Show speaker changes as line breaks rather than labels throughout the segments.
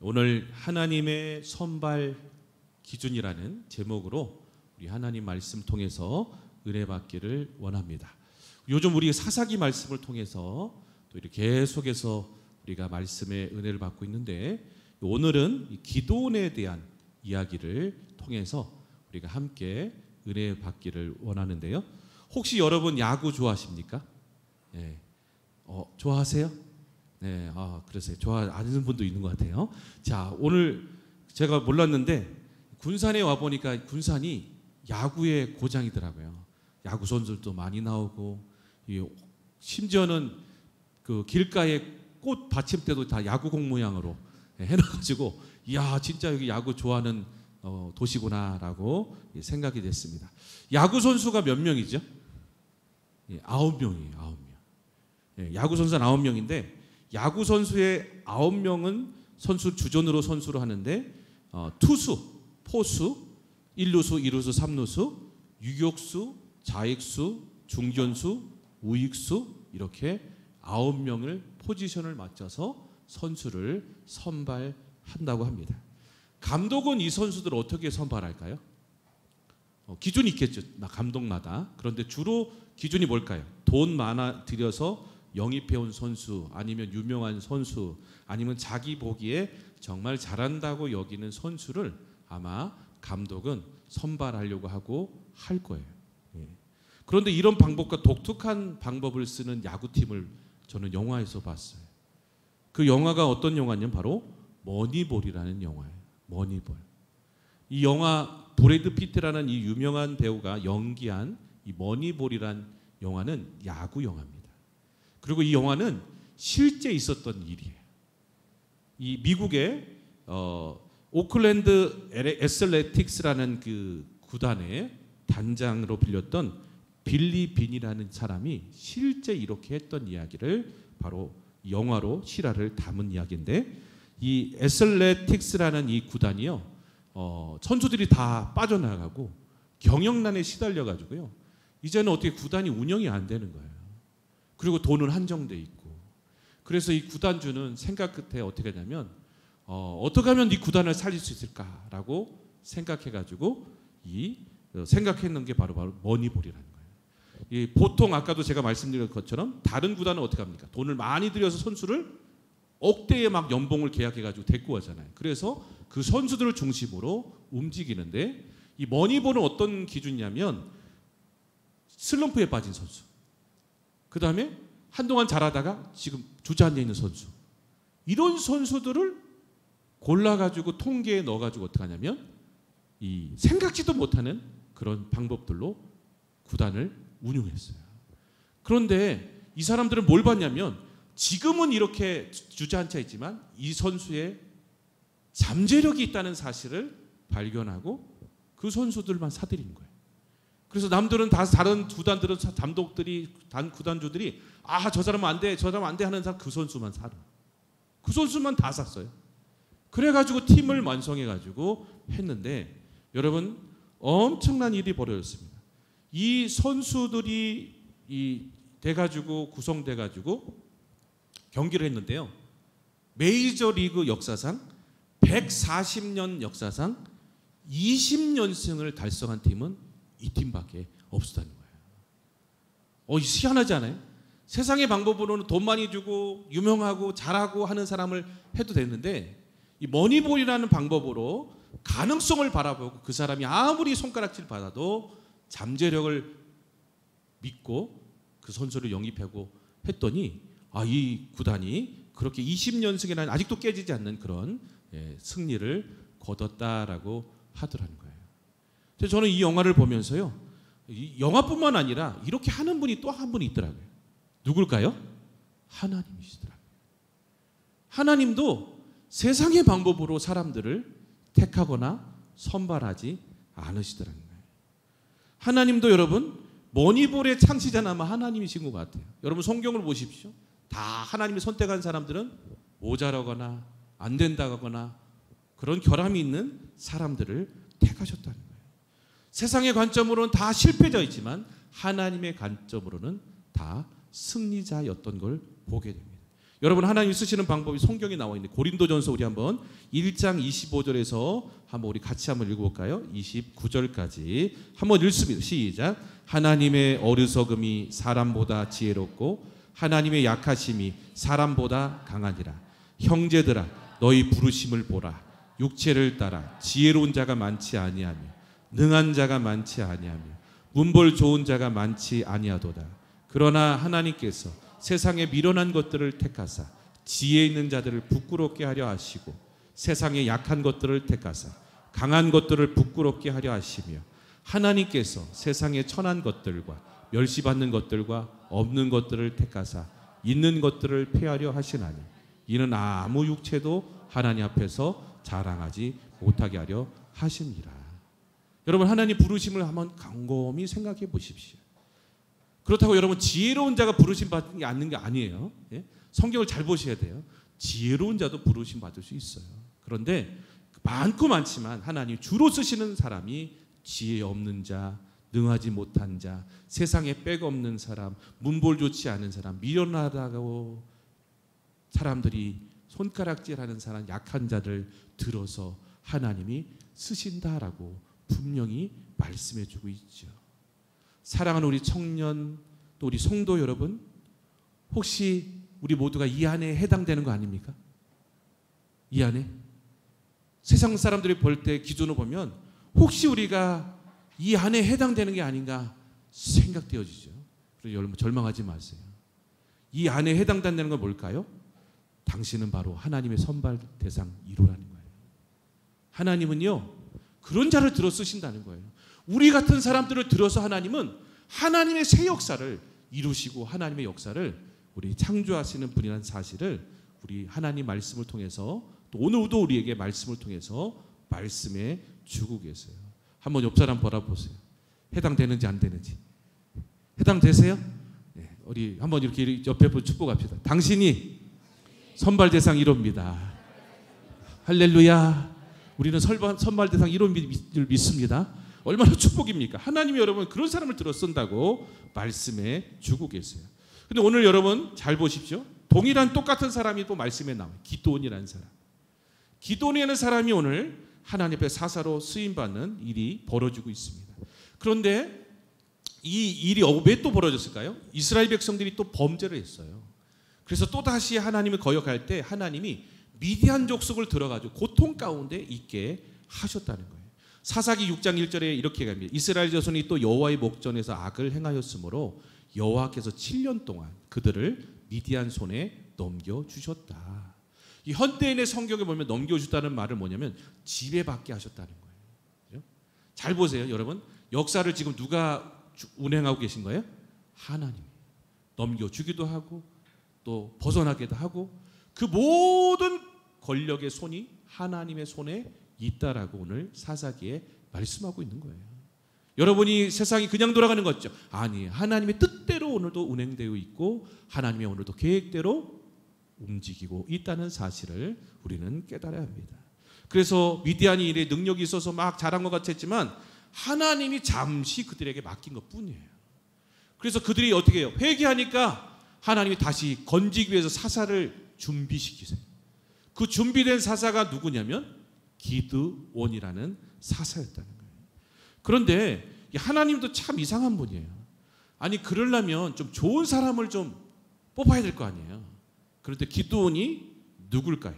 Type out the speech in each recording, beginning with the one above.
오늘 하나님의 선발 기준이라는 제목으로 우리 하나님 말씀 통해서 은혜 받기를 원합니다. 요즘 우리 사사기 말씀을 통해서 또 이렇게 계속해서 우리가 말씀의 은혜를 받고 있는데, 오늘은 기도원에 대한 이야기를 통해서 우리가 함께 은혜 받기를 원하는데요. 혹시 여러분 야구 좋아하십니까? 네. 좋아하세요? 네, 그러세요. 좋아하는 분도 있는 것 같아요. 자, 오늘 제가 몰랐는데 군산에 와 보니까 군산이 야구의 고장이더라고요. 야구 선수들도 많이 나오고, 심지어는 그 길가에 꽃 받침대도 다 야구공 모양으로 해놔가지고, 이야, 진짜 여기 야구 좋아하는 도시구나라고 생각이 됐습니다. 야구 선수가 몇 명이죠? 9명이에요. 9명. 야구 선수는 9명인데, 야구 선수의 9명은 선수 주전으로 선수를 하는데, 투수, 포수, 1루수, 2루수, 3루수, 유격수, 좌익수, 중견수, 우익수, 이렇게 9명을 포지션을 맞춰서 선수를 선발한다고 합니다. 감독은 이 선수들을 어떻게 선발할까요? 기준이 있겠죠, 감독마다. 그런데 주로 기준이 뭘까요? 돈 많아 들여서 영입해온 선수, 아니면 유명한 선수, 아니면 자기 보기에 정말 잘한다고 여기는 선수를 아마 감독은 선발하려고 하고 할 거예요. 그런데 이런 방법과 독특한 방법을 쓰는 야구팀을 저는 영화에서 봤어요. 그 영화가 어떤 영화냐면 바로 머니볼이라는 영화예요. 머니볼. 이 영화 브래드 피트라는 이 유명한 배우가 연기한 이 머니볼이란 영화는 야구 영화입니다. 그리고 이 영화는 실제 있었던 일이에요. 이 미국의 오클랜드 애슬레틱스라는 그 구단의 단장으로 빌렸던 빌리 빈이라는 사람이 실제 이렇게 했던 이야기를 바로 영화로 실화를 담은 이야기인데, 이 애슬레틱스라는 이 구단이요, 선수들이 다 빠져나가고 경영난에 시달려 가지고요, 이제는 어떻게 구단이 운영이 안 되는 거예요. 그리고 돈은 한정돼 있고. 그래서 이 구단주는 생각 끝에 어떻게 하냐면, 어떻게 하면 이 구단을 살릴 수 있을까라고 생각해가지고 생각했는 게 바로 머니볼이라는 거예요. 보통 아까도 제가 말씀드린 것처럼 다른 구단은 어떻게 합니까? 돈을 많이 들여서 선수를 억대의 막 연봉을 계약해가지고 데리고 가잖아요. 그래서 그 선수들을 중심으로 움직이는데, 이 머니볼은 어떤 기준이냐면 슬럼프에 빠진 선수, 그 다음에 한동안 잘하다가 지금 주저앉아 있는 선수, 이런 선수들을 골라가지고 통계에 넣어가지고 어떻게 하냐면 생각지도 못하는 그런 방법들로 구단을 운영했어요. 그런데 이 사람들은 뭘 봤냐면, 지금은 이렇게 주저앉아 있지만 이 선수의 잠재력이 있다는 사실을 발견하고 그 선수들만 사들인 거예요. 그래서 남들은 다, 다른 구단들은 감독들이, 구단주들이 저 사람은 안 돼, 저 사람은 안 돼 하는 사람, 그 선수만 사러. 그 선수만 다 샀어요. 그래가지고 팀을 완성해가지고 했는데, 여러분, 엄청난 일이 벌어졌습니다. 이 선수들이 돼가지고 구성돼가지고 경기를 했는데요, 메이저리그 역사상 140년 역사상 20연승을 달성한 팀은 이 팀밖에 없었다는 거예요. 희한하지 않아요? 세상의 방법으로는 돈 많이 주고 유명하고 잘하고 하는 사람을 해도 되는데, 이 머니볼이라는 방법으로 가능성을 바라보고 그 사람이 아무리 손가락질 받아도 잠재력을 믿고 그 선수를 영입하고 했더니, 이 구단이 그렇게 20연승이라는 아직도 깨지지 않는 그런 승리를 거뒀다라고 하더라는 거예요. 그래서 저는 이 영화를 보면서요, 이 영화뿐만 아니라 이렇게 하는 분이 또 한 분이 있더라고요. 누굴까요? 하나님이시더라고요. 하나님도 세상의 방법으로 사람들을 택하거나 선발하지 않으시더라는 거예요. 하나님도 여러분, 머니볼의 창시자는 아마 하나님이신 것 같아요. 여러분 성경을 보십시오. 다 하나님이 선택한 사람들은 모자라거나 안 된다거나 그런 결함이 있는 사람들을 택하셨다는 거예요. 세상의 관점으로는 다 실패자이지만 하나님의 관점으로는 다 승리자였던 걸 보게 됩니다. 여러분 하나님이 쓰시는 방법이 성경에 나와 있는데 고린도전서 우리 한번 1장 25절에서 한번 우리 같이 한번 읽어볼까요? 29절까지 한번 읽습니다. 시작. 하나님의 어리석음이 사람보다 지혜롭고 하나님의 약하심이 사람보다 강하니라. 형제들아 너희 부르심을 보라. 육체를 따라 지혜로운 자가 많지 아니하며 능한 자가 많지 아니하며 문벌 좋은 자가 많지 아니하도다. 그러나 하나님께서 세상에 미련한 것들을 택하사 지혜 있는 자들을 부끄럽게 하려 하시고 세상에 약한 것들을 택하사 강한 것들을 부끄럽게 하려 하시며 하나님께서 세상에 천한 것들과 멸시받는 것들과 없는 것들을 택하사 있는 것들을 폐하려 하시나니 이는 아무 육체도 하나님 앞에서 자랑하지 못하게 하려 하시니라. 여러분 하나님 부르심을 한번 곰곰이 생각해 보십시오. 그렇다고 여러분 지혜로운 자가 부르심 받는 게 않는 게 아니에요. 예? 성경을 잘 보셔야 돼요. 지혜로운 자도 부르심 받을 수 있어요. 그런데 많고 많지만 하나님 주로 쓰시는 사람이 지혜 없는 자, 능하지 못한 자, 세상에 백 없는 사람, 문볼 좋지 않은 사람, 미련하다고 사람들이 손가락질하는 사람, 약한 자들 들어서 하나님이 쓰신다라고 분명히 말씀해주고 있죠. 사랑하는 우리 청년 또 우리 성도 여러분, 혹시 우리 모두가 이 안에 해당되는 거 아닙니까? 이 안에 세상 사람들이 볼 때 기준으로 보면 혹시 우리가 이 안에 해당되는 게 아닌가 생각되어지죠. 그래서 여러분 절망하지 마세요. 이 안에 해당된다는 건 뭘까요? 당신은 바로 하나님의 선발 대상 1호라는 거예요. 하나님은요 그런 자를 들어 쓰신다는 거예요. 우리 같은 사람들을 들어서 하나님은 하나님의 새 역사를 이루시고 하나님의 역사를 우리 창조하시는 분이라는 사실을 우리 하나님 말씀을 통해서 또 오늘도 우리에게 말씀을 통해서 말씀해 주고 계세요. 한번 옆 사람 바라보세요. 해당되는지 안 되는지. 해당되세요? 네, 우리 한번 이렇게 옆에 분 축복합시다. 당신이 선발 대상 1호입니다. 할렐루야. 우리는 선발 대상 1호를 믿습니다. 얼마나 축복입니까? 하나님이 여러분 그런 사람을 들어 쓴다고 말씀해 주고 계세요. 근데 오늘 여러분 잘 보십시오. 동일한 똑같은 사람이 또 말씀에 나와요. 기드온이라는 사람. 기드온이라는 사람이 오늘 하나님 앞에 사사로 쓰임받는 일이 벌어지고 있습니다. 그런데 이 일이 왜 또 벌어졌을까요? 이스라엘 백성들이 또 범죄를 했어요. 그래서 또다시 하나님을 거역할 때 하나님이 미디안 족속을 들어가지고 고통 가운데 있게 하셨다는 거예요. 사사기 6장 1절에 이렇게 갑니다. 이스라엘 자손이 또 여호와의 목전에서 악을 행하였으므로 여호와께서 7년 동안 그들을 미디안 손에 넘겨주셨다. 이 현대인의 성경에 보면 넘겨주다는 말은 뭐냐면 지배받게 하셨다는 거예요. 그렇죠? 잘 보세요 여러분. 역사를 지금 누가 운행하고 계신 거예요? 하나님. 넘겨주기도 하고 또 벗어나기도 하고 그 모든 권력의 손이 하나님의 손에 있다라고 오늘 사사기에 말씀하고 있는 거예요. 여러분이 세상이 그냥 돌아가는 거죠? 아니, 하나님의 뜻대로 오늘도 운행되어 있고 하나님의 오늘도 계획대로 움직이고 있다는 사실을 우리는 깨달아야 합니다. 그래서 미디안이 일에 능력이 있어서 막 잘한 것 같았지만 하나님이 잠시 그들에게 맡긴 것 뿐이에요. 그래서 그들이 어떻게 해요? 회개하니까 하나님이 다시 건지기 위해서 사사를 준비시키세요. 그 준비된 사사가 누구냐면 기드온이라는 사사였다는 거예요. 그런데 하나님도 참 이상한 분이에요. 아니 그러려면 좀 좋은 사람을 좀 뽑아야 될 거 아니에요. 그런데 기드온이 누굴까요?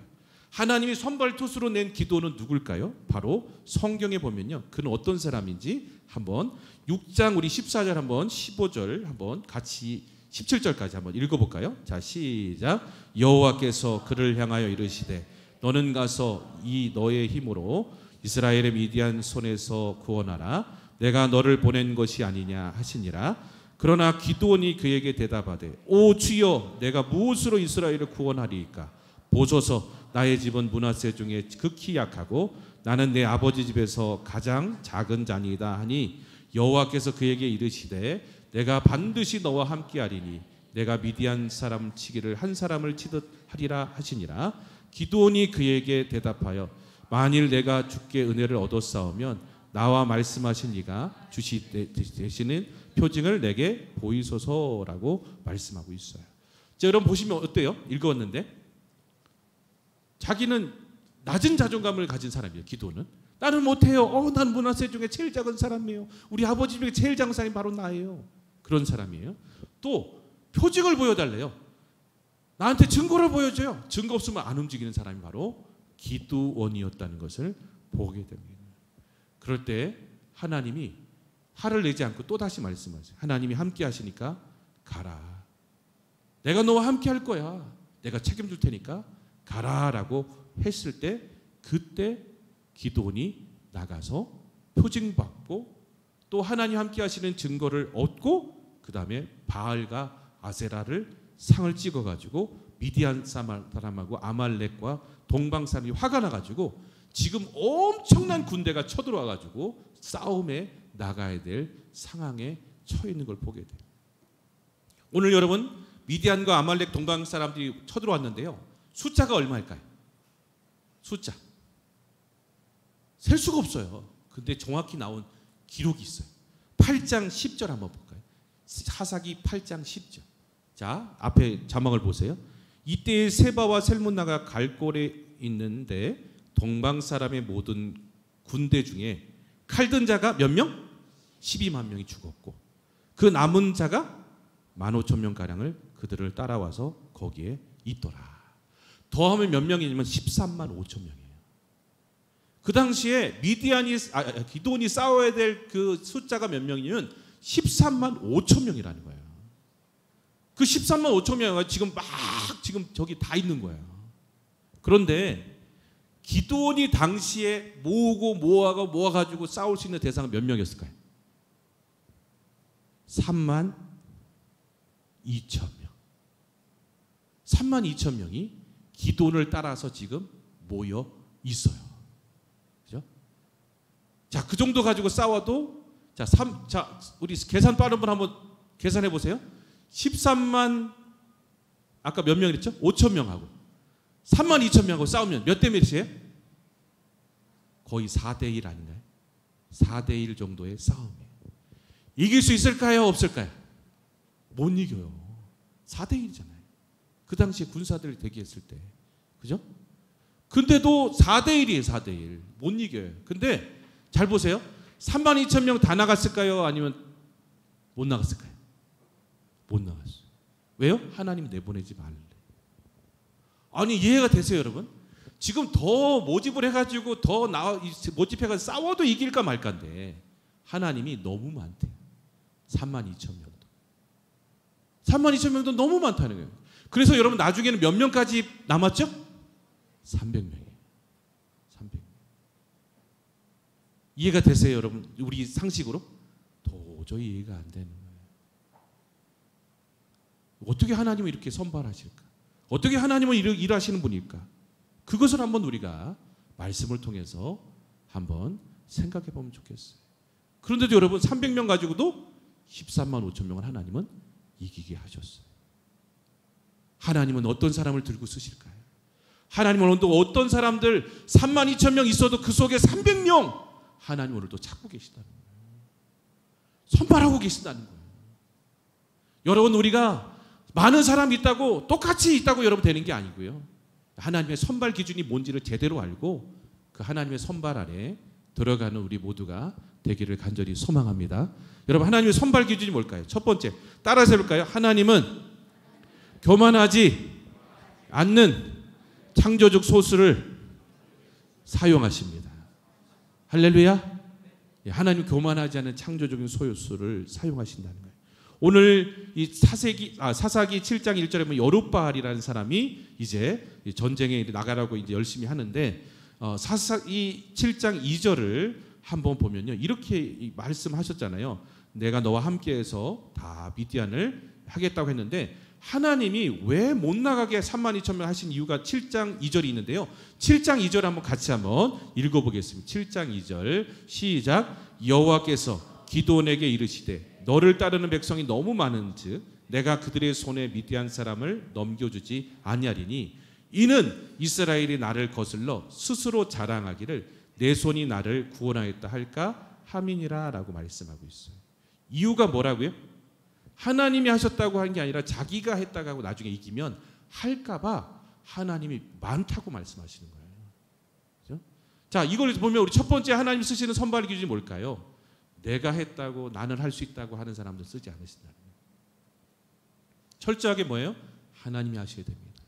하나님이 선발 투수로 낸 기드온은 누굴까요? 바로 성경에 보면요. 그는 어떤 사람인지 한번 6장 우리 14절 한번 15절 한번 같이 17절까지 한번 읽어볼까요? 자 시작. 여호와께서 그를 향하여 이르시되 너는 가서 이 너의 힘으로 이스라엘의 미디안 손에서 구원하라. 내가 너를 보낸 것이 아니냐 하시니라. 그러나 기드온이 그에게 대답하되 오 주여 내가 무엇으로 이스라엘을 구원하리이까? 보소서 나의 집은 므낫세 중에 극히 약하고 나는 내 아버지 집에서 가장 작은 자니이다 하니 여호와께서 그에게 이르시되 내가 반드시 너와 함께하리니 내가 미디안 사람 치기를 한 사람을 치듯 하리라 하시니라. 기드온이 그에게 대답하여 만일 내가 주께 은혜를 얻었사오면 나와 말씀하신 이가 주시 되시는 표징을 내게 보이소서라고 말씀하고 있어요. 자, 여러분 보시면 어때요? 읽었는데 자기는 낮은 자존감을 가진 사람이에요. 기도는 나는 못해요. 난 문화세 중에 제일 작은 사람이에요. 우리 아버지 중에 제일 작은 사람이 바로 나예요. 그런 사람이에요. 또 표징을 보여달래요. 나한테 증거를 보여줘요. 증거 없으면 안 움직이는 사람이 바로 기도원이었다는 것을 보게 됩니다. 그럴 때 하나님이 화를 내지 않고 또 다시 말씀하세요. 하나님이 함께 하시니까 가라. 내가 너와 함께 할 거야. 내가 책임질 테니까 가라라고 했을 때 그때 기도원이 나가서 표징받고 또 하나님 함께 하시는 증거를 얻고 그 다음에 바알과 아세라를 상을 찍어가지고 미디안 사람하고 아말렉과 동방 사람이 화가 나가지고 지금 엄청난 군대가 쳐들어와가지고 싸움에 나가야 될 상황에 처해 있는 걸 보게 돼요. 오늘 여러분 미디안과 아말렉 동방 사람들이 쳐들어왔는데요. 숫자가 얼마일까요? 숫자 셀 수가 없어요. 근데 정확히 나온 기록이 있어요. 8장 10절 한번 볼까요? 사사기 8장 10절. 자, 앞에 자막을 보세요. 이때에 세바와 살문나가 갈골에 있는데 동방 사람의 모든 군대 중에 칼든 자가 몇 명? 12만 명이 죽었고 그 남은 자가 15,000명가량을 그들을 따라와서 거기에 있더라. 더하면 몇 명이냐면 13만 5천 명이에요. 그 당시에 기도원이 싸워야 될 그 숫자가 몇 명이냐면 13만 5천 명이라는 거예요. 그 13만 5천 명이 지금 저기 다 있는 거예요. 그런데 기도원이 당시에 모아가지고 싸울 수 있는 대상은 몇 명이었을까요? 3만 2천 명. 3만 2천 명이 기도원을 따라서 지금 모여 있어요. 그죠? 자, 그 정도 가지고 싸워도 우리 계산 빠른 분 한번 계산해 보세요. 13만 아까 몇 명이랬죠? 5천 명하고 3만 2천 명하고 싸우면 몇 대 몇이에요? 거의 4대 1 아닌가요? 4대 1 정도의 싸움이에요. 이길 수 있을까요? 없을까요? 못 이겨요. 4대 1이잖아요. 그 당시에 군사들이 대기했을 때. 그죠? 근데도 4대 1이에요. 4대 1. 못 이겨요. 근데 잘 보세요. 3만 2천 명 다 나갔을까요? 아니면 못 나갔을까요? 못 나갔어요. 왜요? 하나님 내보내지 말래. 아니 이해가 되세요, 여러분? 지금 더 모집을 해가지고 모집해가지고 싸워도 이길까 말까인데 하나님이 너무 많대요. 3만 2천 명도. 3만 2천 명도 너무 많다는 거예요. 그래서 여러분 나중에는 몇 명까지 남았죠? 300명이에요. 300명. 이해가 되세요, 여러분? 우리 상식으로? 도저히 이해가 안 되는 거예요. 어떻게 하나님을 이렇게 선발하실까? 어떻게 하나님은 일하시는 분일까? 그것을 한번 우리가 말씀을 통해서 한번 생각해 보면 좋겠어요. 그런데도 여러분 300명 가지고도 13만 5천 명을 하나님은 이기게 하셨어요. 하나님은 어떤 사람을 들고 쓰실까요? 하나님은 어떤 사람들 3만 2천 명 있어도 그 속에 300명 하나님 오늘도 찾고 계시다는 거예요. 선발하고 계신다는 거예요. 여러분 우리가 많은 사람이 있다고 똑같이 있다고 여러분 되는 게 아니고요. 하나님의 선발 기준이 뭔지를 제대로 알고 그 하나님의 선발 안에 들어가는 우리 모두가 되기를 간절히 소망합니다. 여러분 하나님의 선발 기준이 뭘까요? 첫 번째 따라서 해볼까요? 하나님은 교만하지 않는 창조적 소수를 사용하십니다. 할렐루야. 하나님 교만하지 않는 창조적인 소수를 사용하신다는 거예요. 오늘 이 사사기 7장 1절에 보면 여룻바알이라는 사람이 이제 전쟁에 나가라고 이제 열심히 하는데 사사기 7장 2절을 한번 보면요. 이렇게 말씀하셨잖아요. 내가 너와 함께해서 다 미디안을 하겠다고 했는데 하나님이 왜 못 나가게 3만 2천 명 하신 이유가 7장 2절이 있는데요. 7장 2절 한번 같이 한번 읽어보겠습니다. 7장 2절 시작. 여호와께서 기드온에게 이르시되 너를 따르는 백성이 너무 많은즉 내가 그들의 손에 미디안 사람을 넘겨주지 아니하리니 이는 이스라엘이 나를 거슬러 스스로 자랑하기를 내 손이 나를 구원하였다 할까 함이니라 라고 말씀하고 있어요. 이유가 뭐라고요? 하나님이 하셨다고 한 게 아니라 자기가 했다고 하고 나중에 이기면 할까봐 하나님이 많다고 말씀하시는 거예요. 그렇죠? 자, 이걸 보면 우리 첫 번째 하나님 쓰시는 선발 기준이 뭘까요? 내가 했다고 나는 할 수 있다고 하는 사람들 쓰지 않으신다는 거예요. 철저하게 뭐예요? 하나님이 하셔야 됩니다.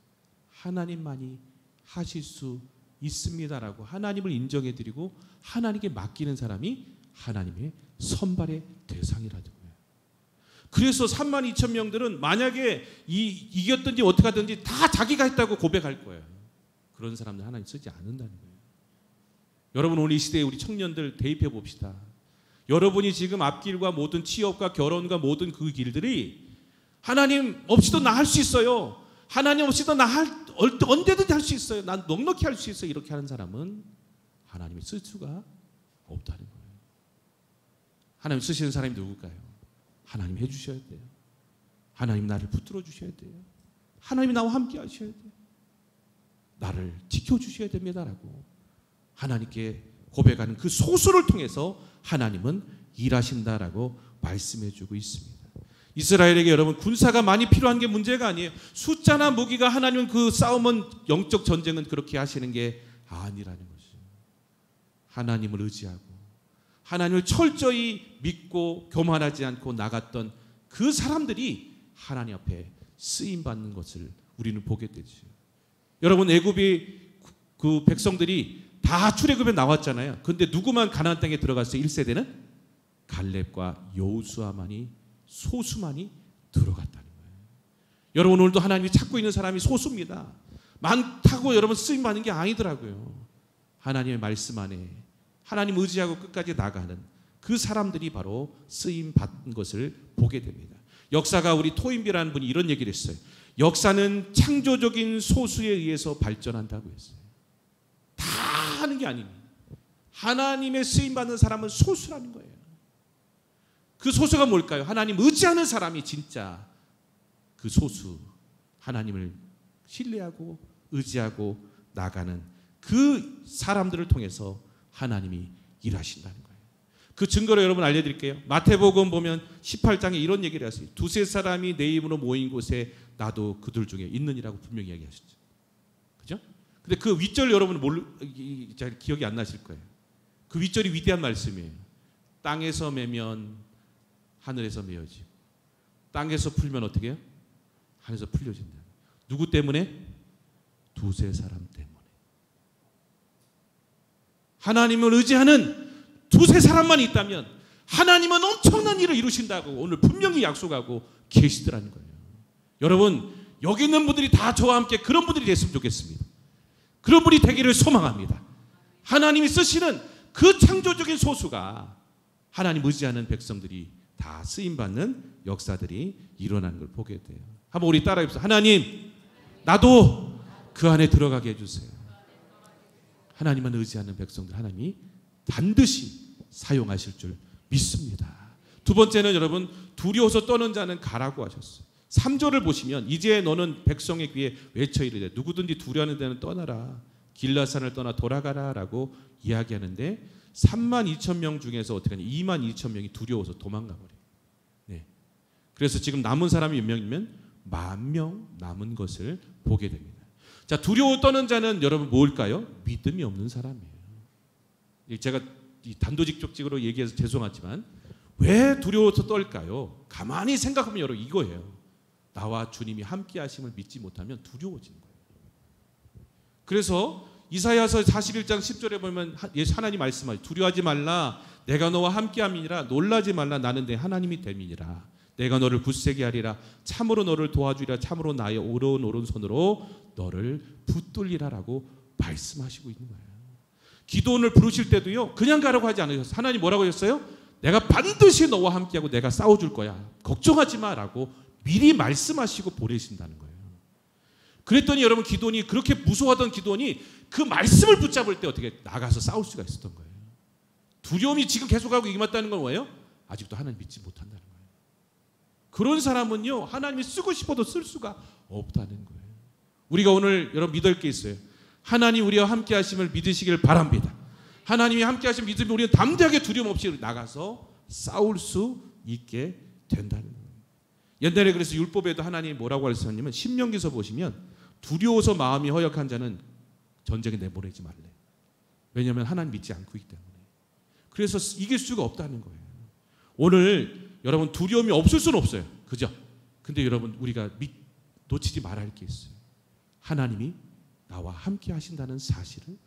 하나님만이 하실 수 있습니다라고 하나님을 인정해드리고 하나님께 맡기는 사람이 하나님의 선발의 대상이라는 거예요. 그래서 32,000명들은 만약에 이겼든지 어떻게 하든지 다 자기가 했다고 고백할 거예요. 그런 사람들 하나님 쓰지 않는다는 거예요. 여러분, 오늘 이 시대에 우리 청년들 대입해 봅시다. 여러분이 지금 앞길과 모든 취업과 결혼과 모든 그 길들이 하나님 없이도 나 할 수 있어요. 하나님 없이도 나 언제든지 할 수 있어요. 난 넉넉히 할 수 있어요. 이렇게 하는 사람은 하나님이 쓸 수가 없다는 거예요. 하나님 쓰시는 사람이 누굴까요? 하나님 해주셔야 돼요. 하나님 나를 붙들어 주셔야 돼요. 하나님이 나와 함께 하셔야 돼요. 나를 지켜주셔야 됩니다라고 하나님께 고백하는 그 소수를 통해서 하나님은 일하신다라고 말씀해주고 있습니다. 이스라엘에게 여러분 군사가 많이 필요한 게 문제가 아니에요. 숫자나 무기가 하나님은 그 싸움은 영적 전쟁은 그렇게 하시는 게 아니라는 거죠. 하나님을 의지하고 하나님을 철저히 믿고 교만하지 않고 나갔던 그 사람들이 하나님 앞에 쓰임 받는 것을 우리는 보게 되죠. 여러분, 애굽이 그 백성들이 다 출애굽에 나왔잖아요. 그런데 누구만 가나안 땅에 들어갔어요? 1세대는 갈렙과 여호수아만이 소수만이 들어갔다는 거예요. 여러분, 오늘도 하나님이 찾고 있는 사람이 소수입니다. 많다고 여러분 쓰임 받는 게 아니더라고요. 하나님의 말씀 안에 하나님 의지하고 끝까지 나가는 그 사람들이 바로 쓰임 받는 것을 보게 됩니다. 역사가 우리 토인비라는 분이 이런 얘기를 했어요. 역사는 창조적인 소수에 의해서 발전한다고 했어요. 다 하는 게 아닙니다. 하나님의 쓰임 받는 사람은 소수라는 거예요. 그 소수가 뭘까요? 하나님 의지하는 사람이 진짜 그 소수, 하나님을 신뢰하고 의지하고 나가는 그 사람들을 통해서 하나님이 일하신다는 거예요. 그 증거를 여러분 알려드릴게요. 마태복음 보면 18장에 이런 얘기를 하세요. 두세 사람이 내 이름으로 모인 곳에 나도 그들 중에 있느니라고 분명히 이야기하셨죠. 그죠? 근데 그 윗절 여러분 잘 기억이 안 나실 거예요. 그 윗절이 위대한 말씀이에요. 땅에서 매면 하늘에서 메어지고 땅에서 풀면 어떻게 해요? 하늘에서 풀려진다. 누구 때문에? 두세 사람 때문에. 하나님을 의지하는 두세 사람만 있다면 하나님은 엄청난 일을 이루신다고 오늘 분명히 약속하고 계시더라는 거예요. 여러분, 여기 있는 분들이 다 저와 함께 그런 분들이 됐으면 좋겠습니다. 그런 분이 되기를 소망합니다. 하나님이 쓰시는 그 창조적인 소수가 하나님 의지하는 백성들이 다 쓰임받는 역사들이 일어나는 걸 보게 돼요. 한번 우리 따라해 봅시다. 하나님, 나도 그 안에 들어가게 해주세요. 하나님만 의지하는 백성들 하나님이 반드시 사용하실 줄 믿습니다. 두 번째는 여러분, 두려워서 떠는 자는 가라고 하셨어요. 3절을 보시면 이제 너는 백성의 귀에 외쳐 이르되 누구든지 두려워하는 데는 떠나라. 길라산을 떠나 돌아가라 라고 이야기하는데 32,000명 중에서 어떻게 하냐, 22,000명이 두려워서 도망가 버려요. 네. 그래서 지금 남은 사람이 몇 명이면 10,000명 남은 것을 보게 됩니다. 자, 두려워 떠는 자는 여러분 뭘까요? 믿음이 없는 사람이에요. 제가 단도직입적으로 얘기해서 죄송하지만 왜 두려워서 떨까요? 가만히 생각하면 여러분 이거예요. 나와 주님이 함께 하심을 믿지 못하면 두려워지는 거예요. 그래서 이사야서 41장 10절에 보면 하나님 말씀하시죠. 두려워하지 말라. 내가 너와 함께함이니라. 놀라지 말라. 나는 내 하나님이 됨이니라. 내가 너를 굳세게 하리라. 참으로 너를 도와주리라. 참으로 나의 오른손으로 너를 붙들리라라고 말씀하시고 있는 거예요. 기도원을 부르실 때도요, 그냥 가라고 하지 않으셨어요. 하나님 뭐라고 하셨어요? 내가 반드시 너와 함께하고 내가 싸워줄 거야. 걱정하지 마라고 미리 말씀하시고 보내신다는 거예요. 그랬더니 여러분, 기도원이 그렇게 무서워하던 기도원이 그 말씀을 붙잡을 때 어떻게 나가서 싸울 수가 있었던 거예요. 두려움이 지금 계속하고 임했다는 건 뭐예요? 아직도 하나님 믿지 못한다는 거예요. 그런 사람은요, 하나님이 쓰고 싶어도 쓸 수가 없다는 거예요. 우리가 오늘 여러분 믿을 게 있어요. 하나님 우리와 함께 하심을 믿으시길 바랍니다. 하나님이 함께 하시면 믿으면 우리는 담대하게 두려움 없이 나가서 싸울 수 있게 된다는 거예요. 옛날에 그래서 율법에도 하나님이 뭐라고 하셨냐면 신명기서 보시면 두려워서 마음이 허약한 자는 전쟁에 내보내지 말래. 왜냐하면 하나님 믿지 않고 있기 때문에. 그래서 이길 수가 없다는 거예요. 오늘 여러분 두려움이 없을 수는 없어요. 그죠? 근데 여러분 우리가 놓치지 말아야 할 게 있어요. 하나님이 나와 함께 하신다는 사실을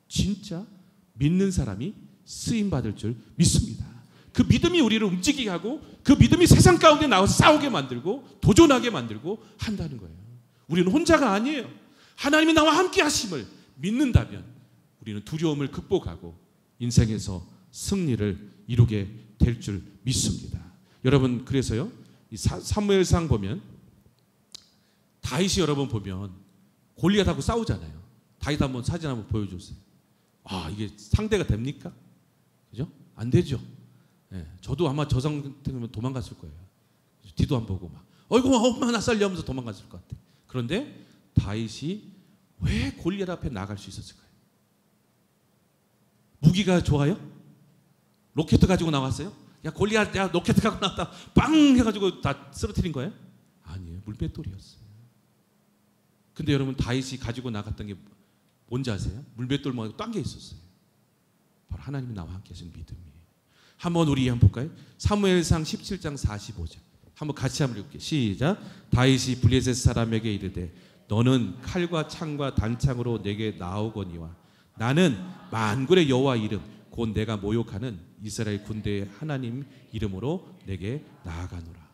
진짜 믿는 사람이 쓰임받을 줄 믿습니다. 그 믿음이 우리를 움직이게 하고 그 믿음이 세상 가운데 나와서 싸우게 만들고 도전하게 만들고 한다는 거예요. 우리는 혼자가 아니에요. 하나님이 나와 함께 하심을 믿는다면 우리는 두려움을 극복하고 인생에서 승리를 이루게 될 줄 믿습니다. 여러분 그래서요 이 사무엘상 보면 다윗이 여러분 보면 골리앗하고 싸우잖아요. 다윗 한번 사진 한번 보여주세요. 아 이게 상대가 됩니까? 그죠? 안 되죠. 예, 저도 아마 저 상태면 도망갔을 거예요. 뒤도 안 보고 막 어이구 엄마 나 살려면서 도망갔을 것 같아. 그런데 다윗이 왜 골리앗 앞에 나갈 수 있었을까요? 무기가 좋아요? 로켓 가지고 나왔어요? 야 골리앗 야 로켓 갖고 나왔다 빵 해가지고 다 쓰러뜨린 거예요? 아니에요. 물맷돌이었어요. 근데 여러분 다윗이 가지고 나갔던 게 뭔지 아세요? 물맷돌 말고 딴 게 있었어요. 바로 하나님이 나와 함께 하신 믿음이에요. 한번 우리 한번 볼까요? 사무엘상 17장 45절 한번 같이 한번 읽을게요. 시작. 다윗이 블레셋 사람에게 이르되 너는 칼과 창과 단창으로 내게 나오거니와 나는 만군의 여호와 이름 곧 내가 모욕하는 이스라엘 군대의 하나님 이름으로 내게 나아가노라.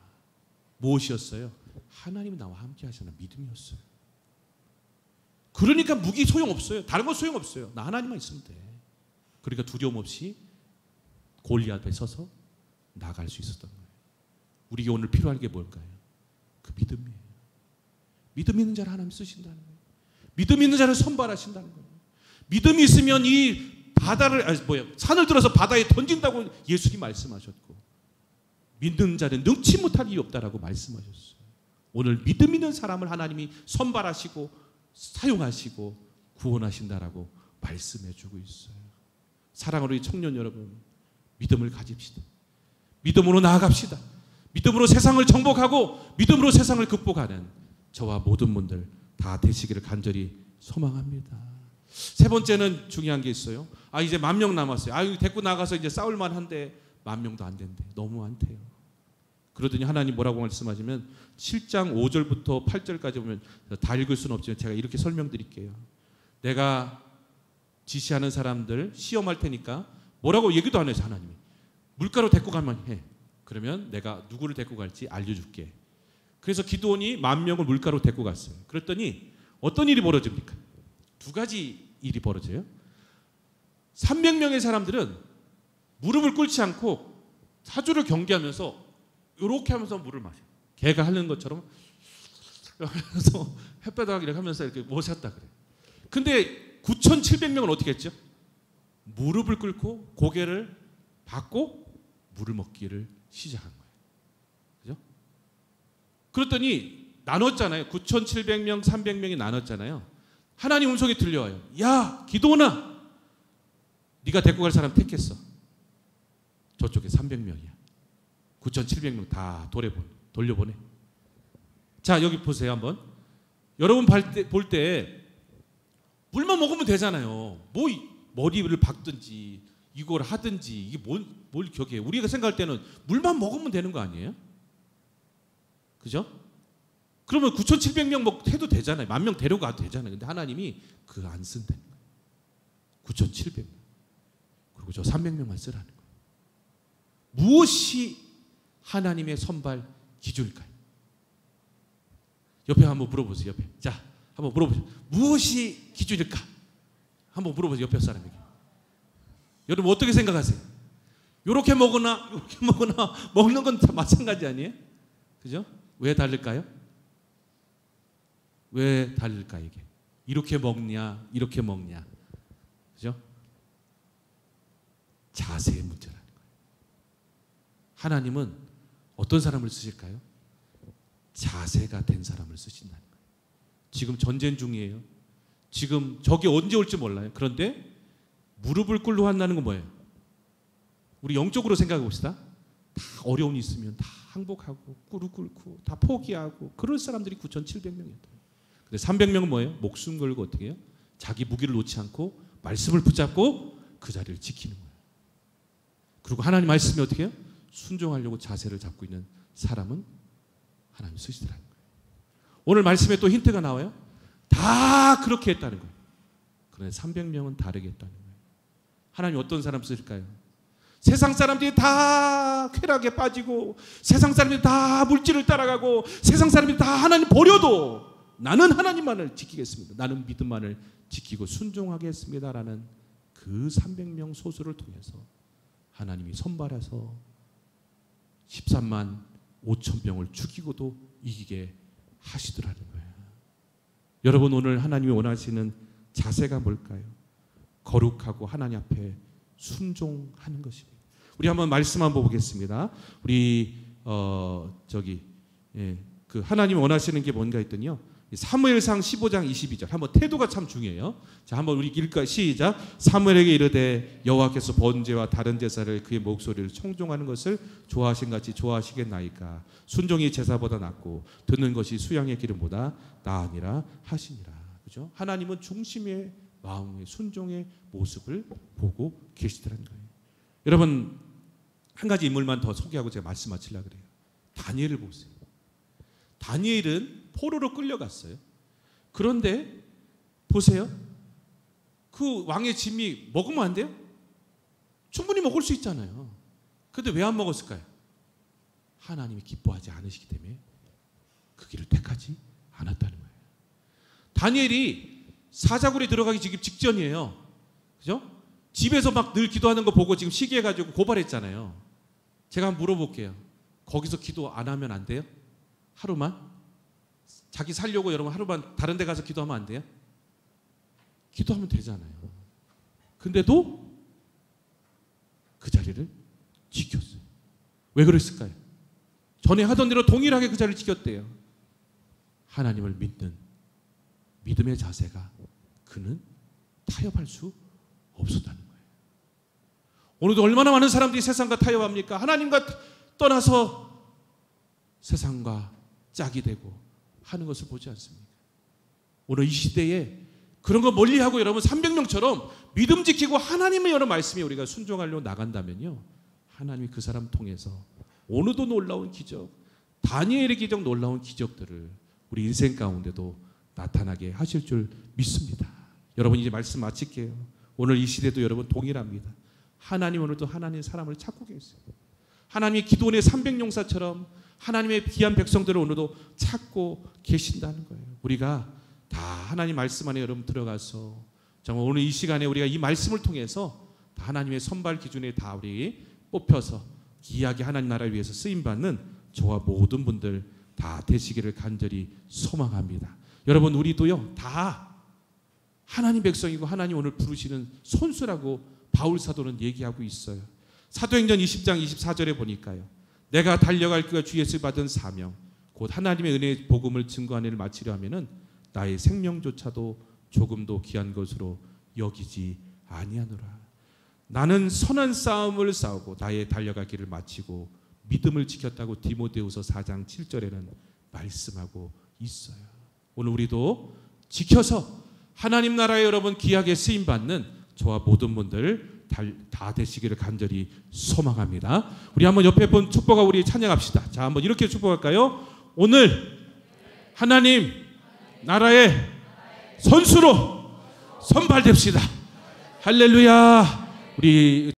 무엇이었어요? 하나님이 나와 함께 하시는 믿음이었어요. 그러니까 무기 소용없어요. 다른 건 소용없어요. 나 하나님만 있으면 돼. 그러니까 두려움 없이 골리앗 앞에 서서 나갈 수 있었던 거예요. 우리에게 오늘 필요한 게 뭘까요? 그 믿음이에요. 믿음 있는 자를 하나님 쓰신다는 거예요. 믿음 있는 자를 선발하신다는 거예요. 믿음이 있으면 이 산을 들어서 바다에 던진다고 예수님 말씀하셨고 믿는 자는 능치 못할 일이 없다라고 말씀하셨어요. 오늘 믿음 있는 사람을 하나님이 선발하시고 사용하시고 구원하신다라고 말씀해주고 있어요. 사랑하는 우리 청년 여러분, 믿음을 가집시다. 믿음으로 나아갑시다. 믿음으로 세상을 정복하고 믿음으로 세상을 극복하는 저와 모든 분들 다 되시기를 간절히 소망합니다. 세 번째는 중요한 게 있어요. 이제 10,000명 남았어요. 데리고 나가서 이제 싸울만 한데 10,000명도 안 된대. 너무 많대요. 그러더니 하나님 뭐라고 말씀하시면 7장 5절부터 8절까지 보면 다 읽을 수는 없지만 제가 이렇게 설명드릴게요. 내가 지시하는 사람들 시험할 테니까 뭐라고 얘기도 안 해서 하나님이 물가로 데리고 가면 해. 그러면 내가 누구를 데리고 갈지 알려줄게. 그래서 기드온이 10,000명을 물가로 데리고 갔어요. 그랬더니 어떤 일이 벌어집니까? 두 가지 일이 벌어져요. 300명의 사람들은 무릎을 꿇지 않고 사주를 경계하면서 이렇게 하면서 물을 마셔요. 개가 하는 것처럼 하면서 햇바닥 이렇게 하면서 이렇게 모셨다 그래요. 근데 9,700명은 어떻게 했죠? 무릎을 꿇고 고개를 받고 물을 먹기를 시작한 거예요. 그죠? 그랬더니 나눴잖아요. 9,700명, 300명이 나눴잖아요. 하나님 음성이 들려와요. 야, 기드온아, 네가 데리고 갈 사람 택했어. 저쪽에 300명이야. 9,700명 다 돌려보내. 자, 여기 보세요 한번. 여러분 볼 때 물만 먹으면 되잖아요. 뭐 머리를 박든지 이걸 하든지 이게 뭘 격해. 우리가 생각할 때는 물만 먹으면 되는 거 아니에요? 그죠? 그러면 9,700명 해도 되잖아요. 10,000명 데려가도 되잖아요. 근데 하나님이 그거 안 쓴다는 거예요. 9,700명. 그리고 저 300명만 쓰라는 거예요. 무엇이 하나님의 선발 기준일까요? 옆에 한번 물어보세요. 옆에. 자, 한번 물어보세요. 무엇이 기준일까? 한번 물어보세요. 옆에 사람에게. 여러분 어떻게 생각하세요? 요렇게 먹거나 요렇게 먹거나 먹는 건 다 마찬가지 아니에요? 그죠? 왜 다를까요? 왜 다를까 이게? 이렇게 먹냐 이렇게 먹냐. 그죠? 자세의 문제라는 거예요. 하나님은 어떤 사람을 쓰실까요? 자세가 된 사람을 쓰신다는 거예요. 지금 전쟁 중이에요. 지금 적이 언제 올지 몰라요. 그런데 무릎을 꿇고 한다는 건 뭐예요? 우리 영적으로 생각해 봅시다. 다 어려움이 있으면 다 항복하고 꾸루 꿇고 다 포기하고 그럴 사람들이 9,700명이었다. 근데 300명은 뭐예요? 목숨 걸고 어떻게 해요? 자기 무기를 놓지 않고 말씀을 붙잡고 그 자리를 지키는 거예요. 그리고 하나님 말씀이 어떻게 해요? 순종하려고 자세를 잡고 있는 사람은 하나님 쓰시더라는 거예요. 오늘 말씀에 또 힌트가 나와요. 다 그렇게 했다는 거예요. 그런데 300명은 다르게 했다는 거예요. 하나님 어떤 사람 쓰실까요? 세상 사람들이 다 쾌락에 빠지고 세상 사람들이 다 물질을 따라가고 세상 사람들이 다 하나님 버려도 나는 하나님만을 지키겠습니다. 나는 믿음만을 지키고 순종하겠습니다라는 그 300명 소수를 통해서 하나님이 선발해서 13만 5천 명을 죽이고도 이기게 하시더라는 거예요. 여러분 오늘 하나님이 원하시는 자세가 뭘까요? 거룩하고 하나님 앞에 순종하는 것입니다. 우리 한번 말씀 한번 보겠습니다. 우리 그 하나님이 원하시는 게 뭔가 했더니요. 사무엘상 15장 22절. 한번 태도가 참 중요해요. 자, 한번 우리 읽을까요? 시작. 사무엘에게 이르되 여호와께서 번제와 다른 제사를 그의 목소리를 청종하는 것을 좋아하신 같이 좋아하시겠나이까. 순종이 제사보다 낫고 듣는 것이 수양의 기름보다 나으니라 하시니라. 그죠? 하나님은 중심의 마음의 순종의 모습을 보고 계시더라는 거예요. 여러분 한 가지 인물만 더 소개하고 제가 말씀 마치려고 그래요. 다니엘을 보세요. 다니엘은 포로로 끌려갔어요. 그런데 보세요. 그 왕의 짐이 먹으면 안 돼요? 충분히 먹을 수 있잖아요. 그런데 왜 안 먹었을까요? 하나님이 기뻐하지 않으시기 때문에 그 길을 택하지 않았다는 거예요. 다니엘이 사자굴에 들어가기 지금 직전이에요. 그죠? 집에서 막 늘 기도하는 거 보고 지금 시기해가지고 고발했잖아요. 제가 한번 물어볼게요. 거기서 기도 안 하면 안 돼요? 하루만? 자기 살려고 여러분 하루만 다른 데 가서 기도하면 안 돼요? 기도하면 되잖아요. 근데도 그 자리를 지켰어요. 왜 그랬을까요? 전에 하던 대로 동일하게 그 자리를 지켰대요. 하나님을 믿는 믿음의 자세가 그는 타협할 수 없었다는 거예요. 오늘도 얼마나 많은 사람들이 세상과 타협합니까? 하나님과 떠나서 세상과 짝이 되고 하는 것을 보지 않습니까? 오늘 이 시대에 그런 거 멀리하고 여러분 300명처럼 믿음 지키고 하나님의 여러 말씀에 우리가 순종하려고 나간다면요, 하나님이 그 사람 통해서 오늘도 놀라운 기적, 다니엘의 기적, 놀라운 기적들을 우리 인생 가운데도 나타나게 하실 줄 믿습니다. 여러분 이제 말씀 마칠게요. 오늘 이 시대도 여러분 동일합니다. 하나님 오늘도 하나님의 사람을 찾고 계세요. 하나님이 기도원의 300용사처럼 하나님의 귀한 백성들을 오늘도 찾고 계신다는 거예요. 우리가 다 하나님 말씀 안에 여러분 들어가서 정말 오늘 이 시간에 우리가 이 말씀을 통해서 다 하나님의 선발 기준에 다 우리 뽑혀서 귀하게 하나님 나라를 위해서 쓰임받는 저와 모든 분들 다 되시기를 간절히 소망합니다. 여러분 우리도요 다 하나님 백성이고 하나님 오늘 부르시는 손수라고 바울 사도는 얘기하고 있어요. 사도행전 20장 24절에 보니까요, 내가 달려갈 그가 주 예수 받은 사명 곧 하나님의 은혜의 복음을 증거하는 일을 마치려 하면은 나의 생명조차도 조금도 귀한 것으로 여기지 아니하노라. 나는 선한 싸움을 싸우고 나의 달려갈 길을 마치고 믿음을 지켰다고 디모데후서 4장 7절에는 말씀하고 있어요. 오늘 우리도 지켜서 하나님 나라에 여러분 귀하게 쓰임받는 저와 모든 분들 다 되시기를 간절히 소망합니다. 우리 한번 옆에 분 축복하고 우리 찬양합시다. 자, 한번 이렇게 축복할까요? 오늘 하나님 나라의 선수로 선발됩시다. 할렐루야. 우리